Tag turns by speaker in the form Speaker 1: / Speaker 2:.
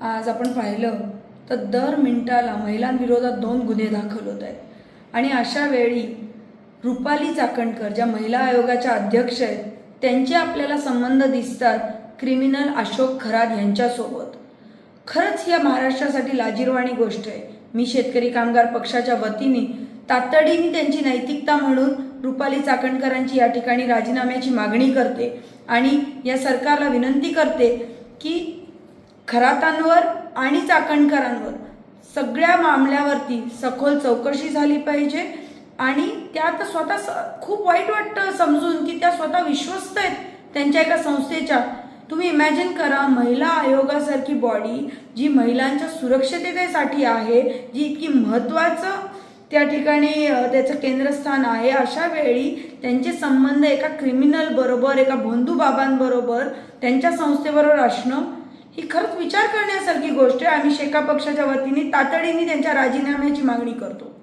Speaker 1: आज आपण पाहिलं तर दर मिनिटाला महिलांविरोधात 2 गुन्हे दाखल होत आहेत आणि अशा वेळी रुपाली चाकणकर ज्या महिला आयोगाच्या अध्यक्ष आहेत त्यांचे आपल्याला संबंध दिसतात क्रिमिनल अशोक खरात यांच्यासोबत. खरंच या महाराष्ट्रासाठी लाजिरवाणी गोष्ट आहे. मी शेतकरी कामगार पक्षाच्या वतीने तातडीने त्यांची नैतिकता म्हणून रुपाली चाकणकरांची या ठिकाणी राजीनाम्याची मागणी करते आणि या सरकारला विनंती करते की खरातांवर आणि चाकणकरांवर सगळ्या मामल्यावरती सखोल चौकशी झाली पाहिजे आणि त्यात स्वतः खूप वाईट वाटतं समजून की त्या स्वतः विश्वस्त आहेत त्यांच्या एका संस्थेच्या. तुम्ही इमॅजिन करा, महिला आयोगासारखी बॉडी जी महिलांच्या सुरक्षिततेसाठी आहे, जी इतकी महत्त्वाचं त्या ठिकाणी त्याचं केंद्रस्थान आहे, अशा वेळी त्यांचे संबंध एका क्रिमिनल बरोबर, एका भोंदूबाबांबरोबर, त्यांच्या संस्थेबरोबर असणं ही खरंच विचार करण्यासारखी गोष्ट आहे. आम्ही शेका पक्षाच्या वतीने तातडीने त्यांच्या राजीनाम्याची मागणी करतो.